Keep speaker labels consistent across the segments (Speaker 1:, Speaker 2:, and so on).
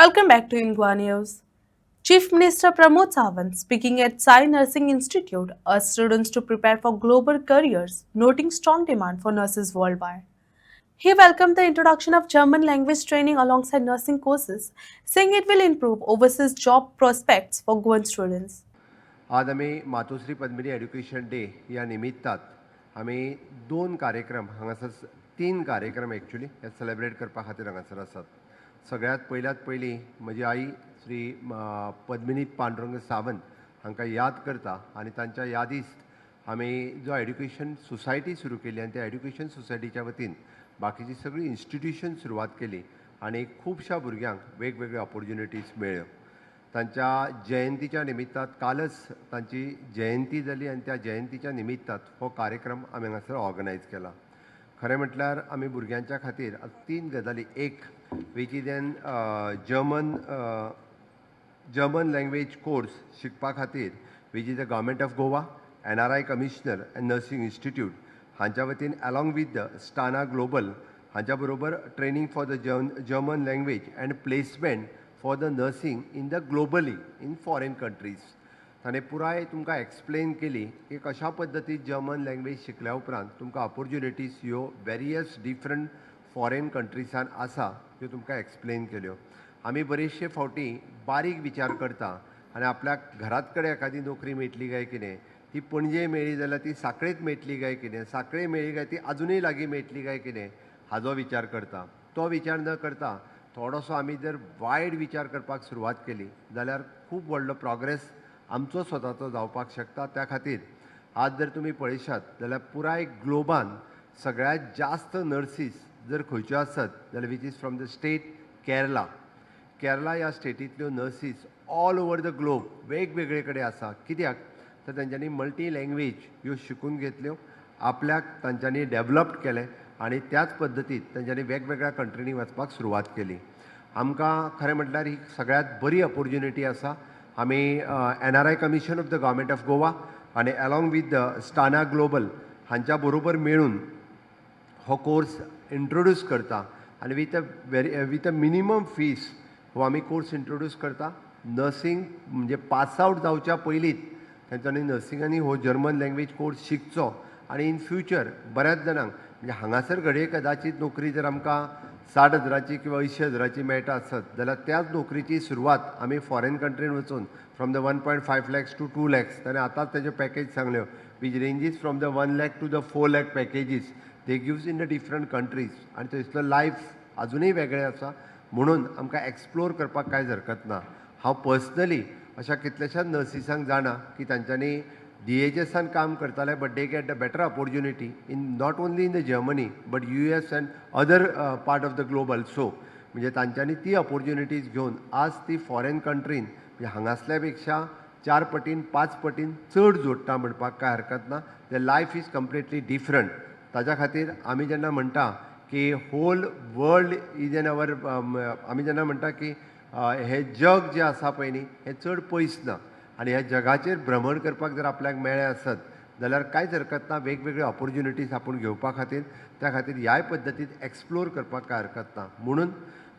Speaker 1: Welcome back to Ingwa News. Chief Minister Pramod Sawant speaking at Sai Nursing Institute urged students to prepare for global careers, noting strong demand for nurses worldwide. He welcomed the introduction of German language training alongside nursing courses, saying it will improve overseas job prospects for Goan students.
Speaker 2: आज आम्ही मातोश्री Padmini education day या निमित्तात आम्ही दोन कार्यक्रम हांगासर तीन कार्यक्रम एक्चुअली हे सेलिब्रेट करपा खातीर हांगासर आसात. सगळ्यात पयली म्हजी आई श्री पद्मिनी पांडुरंग सावंत हांकां याद करता आनी तांच्या यादीस्त आमी जो एड्युकेशन सोसायटी सुरू केली आनी त्या एड्युकेशन सोसायटीच्या वतीन बाकीची सगळी इन्स्टिट्यूशन सुरवात केली आनी खुबश्या भुरग्यांक वेगवेगळ्यो ऑपॉर्च्युनिटीज मेळ्ळ्यो. तांच्या जयंतीच्या निमित्तात कालच तांची जयंती जाली आनी त्या जयंतीच्या निमित्तात हो कार्यक्रम आमी हांगासर ऑर्गनायज केला. खरें म्हटल्यार आमी भुरग्यांच्या खातीर तीन गजाली, एक which is an German language course शिकपा खातीर which is the government of Goa, NRI commissioner and nursing institute हांच्या वतीन अलॉंग वीथ द स्टाना ग्लोबल हांच्या बरोबर training for the German language and placement for the nursing in the globally in foreign countries. ताणें पुराय तुमकां एक्सप्लेन केली की कशा पद्दतीन जर्मन लँग्वेज शिकल्या उपरांत तुमकां ऑपॉर्च्युनिटीज ह्यो वेरियस डिफरंट फॉरेन कंट्रीसान आसा त्यो तुमकां एक्सप्लेन केल्यो. आमी बरेचशे फावटी बारीक विचार करता आनी आपल्याक घरात कडेन एखादी नोकरी मेळटली काय कितें, ती पणजे मेळ्ळी जाल्यार ती साखळेत मेळटली काय कितें, साखळे मेळ्ळी काय ती आजुनूय लागीं मेळटली काय कितें हाजो विचार करता. तो विचार न करता थोडोसो आमी जर वायड विचार करपाक सुरवात केली जाल्यार खूब व्हडलो प्रोग्रेस आमचो स्वताचो जावपाक शकता. त्या खातीर आज जर तुमी पळयशात जाल्यार पुराय ग्लोबान सगळ्यात जास्त नर्सीस जर खंयच्यो आसत जाल्यार which is from the state Kerala. Kerala ह्या स्टेटींतल्यो nurses all over the globe वेगवेगळे कडेन आसा. कित्याक तर तांच्यांनी मल्टी लँग्वेज ह्यो शिकून घेतल्यो, आपल्याक तांच्यांनी डेवलप्ड केलें आनी त्याच पद्दतीन तांच्यांनी वेगवेगळ्या कंट्रीनी वचपाक सुरवात केली. आमकां खरें म्हटल्यार ही सगळ्यात बरी ऑपॉर्च्युनिटी आसा. आमी NRI commission of the government of Goa आनी अलॉंग वीथ द स्टाना ग्लोबल हांच्या बरोबर मेळून हो कोर्स इंट्रोड्यूस करता आनी वीथ अ मिनिमम फीस हो आमी कोर्स इंट्रोड्यूस करता. नर्सिंग म्हणजे पास आउट जावच्या पयलींच तांच्यांनी नर्सिंगांनी हो जर्मन लँग्वेज कोर्स शिकचो आनी इन फ्युचर बऱ्याच जाणांक म्हणजे हांगासर घडये कदाचित नोकरी जर आमकां 60,000ची किंवा 80,000ची मेळटा आसत जाल्यार त्याच नोकरीची सुरवात आमी फॉरेन कंट्रीन वचून from the 1.5 lakhs to 2 lakhs ताणें आतांच तेजे पॅकेज सांगल्यो which ranges from the 1 lakh to the 4 lakh packages they gives in the different countries आनी थंयसलो लायफ आजुनूय वेगळें आसा. म्हणून आमकां एक्सप्लोर करपाक कांयच हरकत ना. हांव पर्सनली अशा कितल्याशाच नर्सिसांक जाणा की तांच्यांनी DHSान काम करताले but they get the better opportunity in not only in the Germany but US and other part of the globe also. म्हणजे तांच्यांनी ती ऑपॉर्च्युनिटीज घेवन आज ती फॉरेन कंट्रीन म्हणजे हांगासल्या पेक्षा 4 पटीन 5 पटीन चड जोडटा म्हणपाक काय हरकत ना. The life is completely different. ताच्या खातीर आमी जेन्ना म्हणटा की होल वर्ल्ड इज एन अवर आमी जेन्ना म्हणटा की हे जग जें आसा पळय न्ही हें चड पयस ना आनी ह्या जगाचेर भ्रमण करपाक जर आपल्याक मेळ्ळें आसत जाल्यार कांयच हरकत ना. वेगवेगळे ऑपॉर्च्युनिटीज आपूण घेवपा खातीर त्या खातीर ह्याय पद्दतीन एक्सप्लोर करपाक काय हरकत ना. म्हणून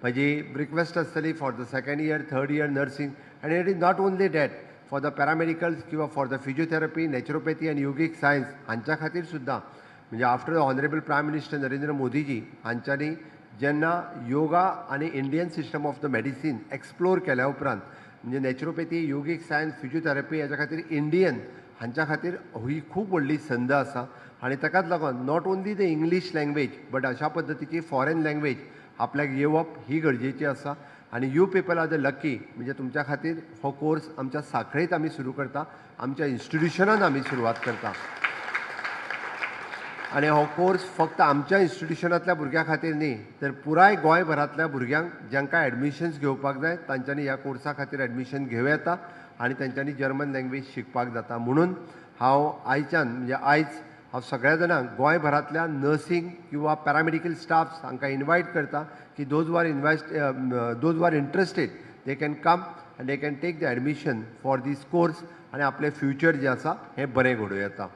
Speaker 2: म्हजी रिक्वेस्ट आसतली for the second year, third year nursing आनी it is not only that for the paramedicals किंवा फॉर द फिजिओथेरपी, नॅचरोपॅथी आनी योगीक सायन्स हांच्या खातीर सुद्दां म्हणजे after the honourable prime minister Narendra Modiji हांच्यांनी जेन्ना योगा आनी Indian system of the medicine explore केल्या उपरांत म्हणजे नॅचरोपॅथी, योगीक सायन्स, फिजिओथेरपी हाच्या खातीर इंडियन हांच्या खातीर ही खूब व्हडली संद आसा. आनी ताकाच लागून not only the English language but अशा पद्दतीची फॉरेन लँग्वेज आपल्याक येवप ही गरजेची आसा. आनी you people are the lucky म्हणजे तुमच्या खातीर हो कोर्स आमच्या साखळेत आमी सुरू करता, आमच्या इन्स्टिट्यूशनान आमी सुरवात करता. आनी हो कोर्स फक्त आमच्या इन्स्टिट्यूशनांतल्या भुरग्यां खातीर न्ही तर पुराय गोंयभरांतल्या भुरग्यांक जांकां एडमिशन्स घेवपाक जाय तांच्यांनी ह्या कोर्सा खातीर एडमिशन घेवं येता आनी तांच्यांनी जर्मन लँग्वेज शिकपाक जाता. म्हणून हांव आयच्यान म्हणजे आयज हांव सगळ्या जाणांक गोंयभरांतल्या नर्सिंग किंवा पॅरामेडिकल स्टाफ्स हांकां इन्वायट करता की those were interested they can come आनी they can take the admission for this course आनी आपलें फ्युचर जें आसा हें बरें घडोवं येता.